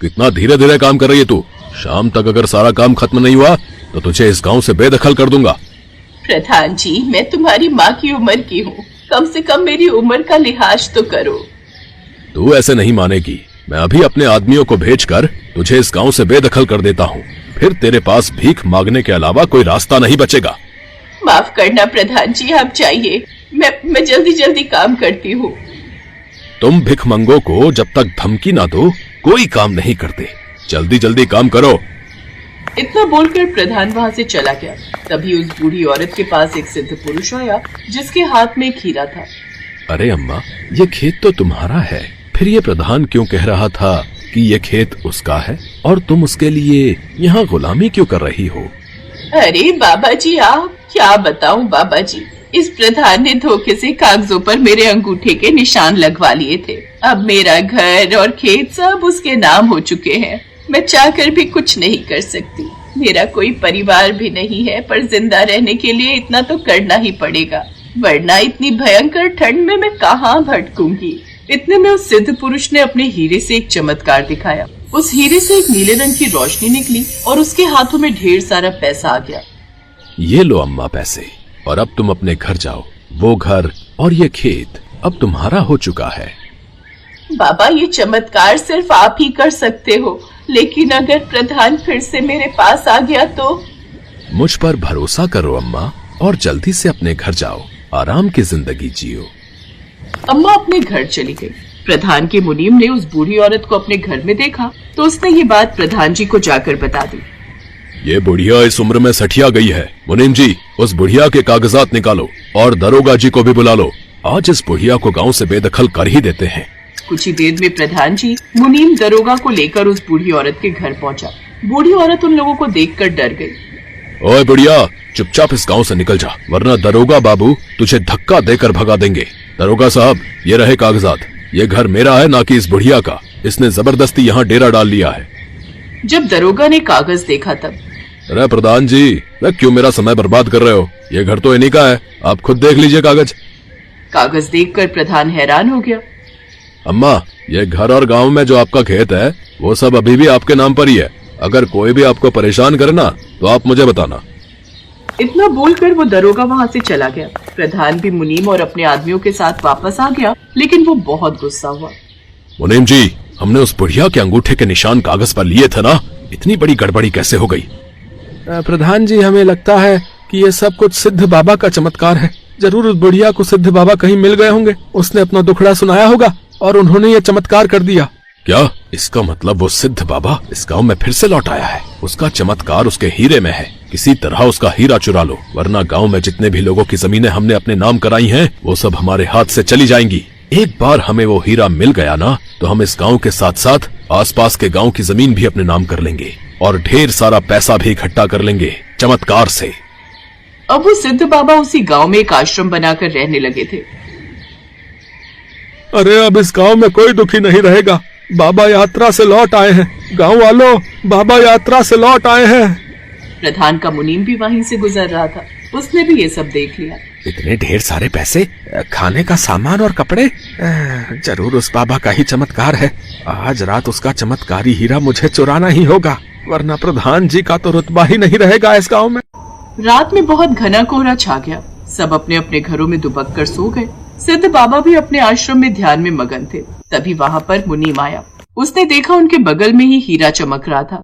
कितना धीरे धीरे काम कर रही है तू। शाम तक अगर सारा काम खत्म नहीं हुआ तो तुझे इस गांव से बेदखल कर दूंगा। प्रधान जी, मैं तुम्हारी माँ की उम्र की हूँ, कम से कम मेरी उम्र का लिहाज तो करो। तू ऐसे नहीं मानेगी। मैं अभी अपने आदमियों को भेजकर तुझे इस गांव से बेदखल कर देता हूँ, फिर तेरे पास भीख मांगने के अलावा कोई रास्ता नहीं बचेगा। माफ करना प्रधान जी, आप जाइए, मैं जल्दी जल्दी काम करती हूँ। तुम भिखमंगों को जब तक धमकी ना दो कोई काम नहीं करते। जल्दी जल्दी काम करो। इतना बोलकर प्रधान वहाँ से चला गया। तभी उस बूढ़ी औरत के पास एक सिद्ध पुरुष आया जिसके हाथ में एक हीरा था। अरे अम्मा, ये खेत तो तुम्हारा है, फिर ये प्रधान क्यों कह रहा था कि ये खेत उसका है और तुम उसके लिए यहाँ गुलामी क्यों कर रही हो? अरे बाबा जी, आप क्या बताऊं बाबा जी, इस प्रधान ने धोखे से कागजों पर मेरे अंगूठे के निशान लगवा लिए थे। अब मेरा घर और खेत सब उसके नाम हो चुके हैं। मैं चाहकर भी कुछ नहीं कर सकती। मेरा कोई परिवार भी नहीं है, पर जिंदा रहने के लिए इतना तो करना ही पड़ेगा, वरना इतनी भयंकर ठंड में मैं कहाँ भटकूंगी। इतने में उस सिद्ध पुरुष ने अपने हीरे से एक चमत्कार दिखाया। उस हीरे से एक नीले रंग की रोशनी निकली और उसके हाथों में ढेर सारा पैसा आ गया। ये लो अम्मा पैसे, और अब तुम अपने घर जाओ। वो घर और ये खेत अब तुम्हारा हो चुका है। बाबा, ये चमत्कार सिर्फ आप ही कर सकते हो, लेकिन अगर प्रधान फिर से मेरे पास आ गया तो? मुझ पर भरोसा करो अम्मा, और जल्दी से अपने घर जाओ, आराम की जिंदगी जियो। अम्मा अपने घर चली गई। प्रधान के मुनीम ने उस बूढ़ी औरत को अपने घर में देखा तो उसने ये बात प्रधान जी को जाकर बता दी। ये बुढ़िया इस उम्र में सठिया गई है। मुनीम जी, उस बुढ़िया के कागजात निकालो और दरोगा जी को भी बुला लो। आज इस बुढ़िया को गांव से बेदखल कर ही देते हैं। कुछ ही देर में प्रधान जी मुनीम दरोगा को लेकर उस बूढ़ी औरत के घर पहुंचा। बूढ़ी औरत उन लोगों को देखकर डर गई। ओए बुढ़िया, चुपचाप इस गांव से निकल जा, वरना दरोगा बाबू तुझे धक्का देकर भगा देंगे। दरोगा साहब, ये रहे कागजात। ये घर मेरा है, ना कि इस बुढ़िया का। इसने जबरदस्ती यहाँ डेरा डाल लिया है। जब दरोगा ने कागज देखा तब, अरे प्रधान जी, क्यों मेरा समय बर्बाद कर रहे हो? ये घर तो इन्हीं का है, आप खुद देख लीजिए कागज। कागज देखकर प्रधान हैरान हो गया। अम्मा, ये घर और गांव में जो आपका खेत है वो सब अभी भी आपके नाम पर ही है। अगर कोई भी आपको परेशान करे ना तो आप मुझे बताना। इतना बोलकर वो दरोगा वहाँ से चला गया। प्रधान भी मुनीम और अपने आदमियों के साथ वापस आ गया, लेकिन वो बहुत गुस्सा हुआ। मुनीम जी, हमने उस बुढ़िया के अंगूठे के निशान कागज पर लिए थे ना, इतनी बड़ी गड़बड़ी कैसे हो गई? प्रधान जी, हमें लगता है कि ये सब कुछ सिद्ध बाबा का चमत्कार है। जरूर उस बुढ़िया को सिद्ध बाबा कहीं मिल गए होंगे, उसने अपना दुखड़ा सुनाया होगा और उन्होंने ये चमत्कार कर दिया। क्या इसका मतलब वो सिद्ध बाबा इस गांव में फिर से लौट आया है? उसका चमत्कार उसके हीरे में है। किसी तरह उसका हीरा चुरा लो, वरना गांव में जितने भी लोगों की जमीनें हमने अपने नाम कराई हैं वो सब हमारे हाथ से चली जाएंगी। एक बार हमें वो हीरा मिल गया ना तो हम इस गांव के साथ साथ आसपास के गांव की जमीन भी अपने नाम कर लेंगे और ढेर सारा पैसा भी इकट्ठा कर लेंगे चमत्कार से। अब वो सिद्ध बाबा उसी गांव में एक आश्रम बनाकर रहने लगे थे। अरे अब इस गांव में कोई दुखी नहीं रहेगा। बाबा यात्रा से लौट आए हैं। गांव वालों, बाबा यात्रा से लौट आए हैं। प्रधान का मुनीम भी वहीं से गुजर रहा था, उसने भी ये सब देख लिया। इतने ढेर सारे पैसे, खाने का सामान और कपड़े, जरूर उस बाबा का ही चमत्कार है। आज रात उसका चमत्कारी हीरा मुझे चुराना ही होगा, वरना प्रधान जी का तो रुतबा ही नहीं रहेगा इस गांव में। रात में बहुत घना कोहरा छा गया। सब अपने अपने घरों में दुबक कर सो गए। सिद्ध बाबा भी अपने आश्रम में ध्यान में मगन थे। तभी वहाँ पर मुनीम आया। उसने देखा उनके बगल में ही हीरा चमक रहा था।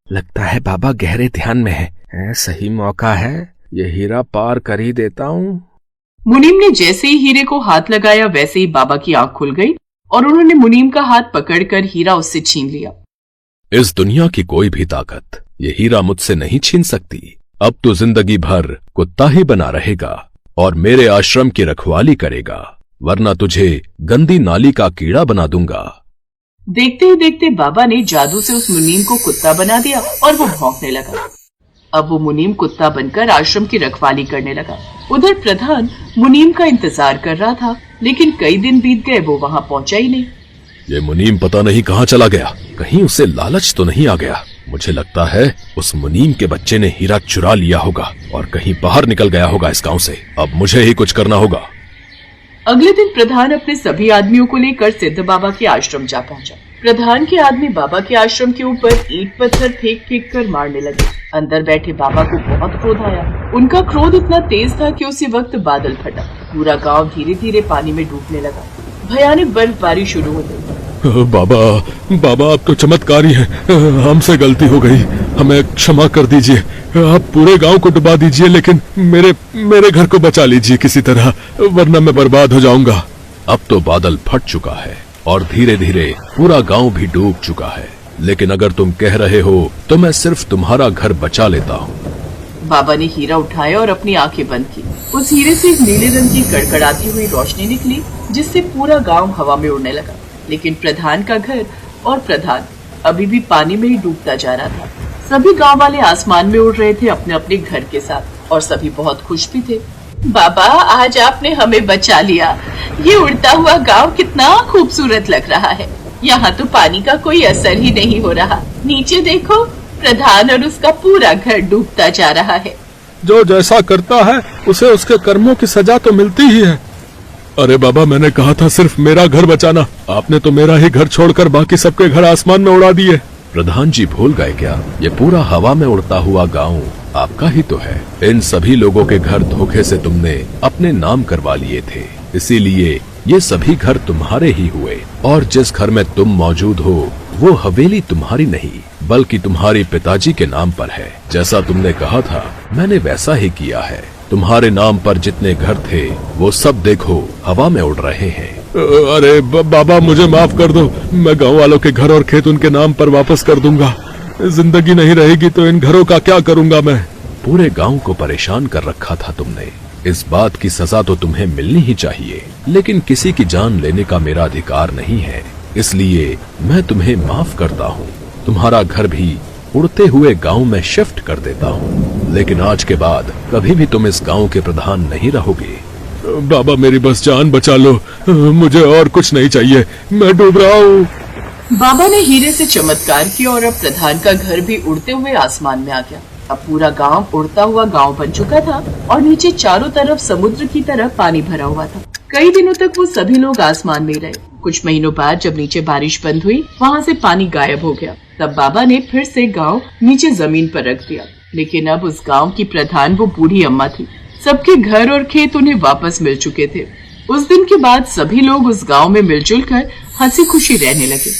लगता है बाबा गहरे ध्यान में है। सही मौका है, ये हीरा पार कर ही देता हूँ। मुनीम ने जैसे ही हीरे को हाथ लगाया वैसे ही बाबा की आंख खुल गई और उन्होंने मुनीम का हाथ पकड़कर हीरा उससे छीन लिया। इस दुनिया की कोई भी ताकत ये हीरा मुझसे नहीं छीन सकती। अब तो जिंदगी भर कुत्ता ही बना रहेगा और मेरे आश्रम की रखवाली करेगा, वरना तुझे गंदी नाली का कीड़ा बना दूंगा। देखते ही देखते बाबा ने जादू से उस मुनीम को कुत्ता बना दिया और वो भौंकने लगा। अब वो मुनीम कुत्ता बनकर आश्रम की रखवाली करने लगा। उधर प्रधान मुनीम का इंतजार कर रहा था, लेकिन कई दिन बीत गए, वो वहाँ पहुँचा ही नहीं। ये मुनीम पता नहीं कहाँ चला गया। कहीं उसे लालच तो नहीं आ गया। मुझे लगता है उस मुनीम के बच्चे ने हीरा चुरा लिया होगा और कहीं बाहर निकल गया होगा इस गांव से। अब मुझे ही कुछ करना होगा। अगले दिन प्रधान अपने सभी आदमियों को लेकर सिद्ध बाबा के आश्रम जा पहुंचा। प्रधान के आदमी बाबा के आश्रम के ऊपर ईंट पत्थर फेंक फेंक कर मारने लगे। अंदर बैठे बाबा को बहुत क्रोध आया। उनका क्रोध इतना तेज था कि उसी वक्त बादल फटा। पूरा गांव धीरे धीरे पानी में डूबने लगा। भयानक बर्फबारी शुरू हो गई। बाबा बाबा आप तो चमत्कारी हैं। हमसे गलती हो गई, हमें क्षमा कर दीजिए। आप पूरे गांव को डुबा दीजिए, लेकिन मेरे घर को बचा लीजिए किसी तरह, वरना मैं बर्बाद हो जाऊंगा। अब तो बादल फट चुका है और धीरे धीरे पूरा गांव भी डूब चुका है, लेकिन अगर तुम कह रहे हो तो मैं सिर्फ तुम्हारा घर बचा लेता हूँ। बाबा ने हीरा उठाया और अपनी आंखें बंद की। उस हीरे से एक नीले रंग की कड़कड़ाती हुई रोशनी निकली, जिससे पूरा गांव हवा में उड़ने लगा। लेकिन प्रधान का घर और प्रधान अभी भी पानी में ही डूबता जा रहा था। सभी गांव वाले आसमान में उड़ रहे थे अपने अपने घर के साथ, और सभी बहुत खुश भी थे। बाबा आज आपने हमें बचा लिया। ये उड़ता हुआ गांव कितना खूबसूरत लग रहा है। यहाँ तो पानी का कोई असर ही नहीं हो रहा। नीचे देखो, प्रधान और उसका पूरा घर डूबता जा रहा है। जो जैसा करता है उसे उसके कर्मों की सजा तो मिलती ही है। अरे बाबा, मैंने कहा था सिर्फ मेरा घर बचाना, आपने तो मेरा ही घर छोड़कर बाकी सबके घर आसमान में उड़ा दिए। प्रधान जी भूल गए क्या? ये पूरा हवा में उड़ता हुआ गांव आपका ही तो है। इन सभी लोगों के घर धोखे से तुमने अपने नाम करवा लिए थे, इसीलिए ये सभी घर तुम्हारे ही हुए। और जिस घर में तुम मौजूद हो वो हवेली तुम्हारी नहीं बल्कि तुम्हारे पिताजी के नाम पर है। जैसा तुमने कहा था मैंने वैसा ही किया है। तुम्हारे नाम पर जितने घर थे वो सब देखो हवा में उड़ रहे हैं। अरे बाबा, मुझे माफ कर दो। मैं गांव वालों के घर और खेत उनके नाम पर वापस कर दूंगा। जिंदगी नहीं रहेगी तो इन घरों का क्या करूंगा मैं? पूरे गांव को परेशान कर रखा था तुमने। इस बात की सजा तो तुम्हें मिलनी ही चाहिए, लेकिन किसी की जान लेने का मेरा अधिकार नहीं है, इसलिए मैं तुम्हें माफ करता हूँ। तुम्हारा घर भी उड़ते हुए गांव में शिफ्ट कर देता हूँ, लेकिन आज के बाद कभी भी तुम इस गांव के प्रधान नहीं रहोगे। बाबा मेरी बस जान बचा लो, मुझे और कुछ नहीं चाहिए, मैं डूब रहा हूँ। बाबा ने हीरे से चमत्कार किया और अब प्रधान का घर भी उड़ते हुए आसमान में आ गया। अब पूरा गांव उड़ता हुआ गांव बन चुका था और नीचे चारों तरफ समुद्र की तरह पानी भरा हुआ था। कई दिनों तक वो सभी लोग आसमान में रहे। कुछ महीनों बाद जब नीचे बारिश बंद हुई, वहाँ से पानी गायब हो गया। तब बाबा ने फिर से गांव नीचे जमीन पर रख दिया, लेकिन अब उस गांव की प्रधान वो बूढ़ी अम्मा थी। सबके घर और खेत उन्हें वापस मिल चुके थे। उस दिन के बाद सभी लोग उस गांव में मिलजुल कर हंसी खुशी रहने लगे।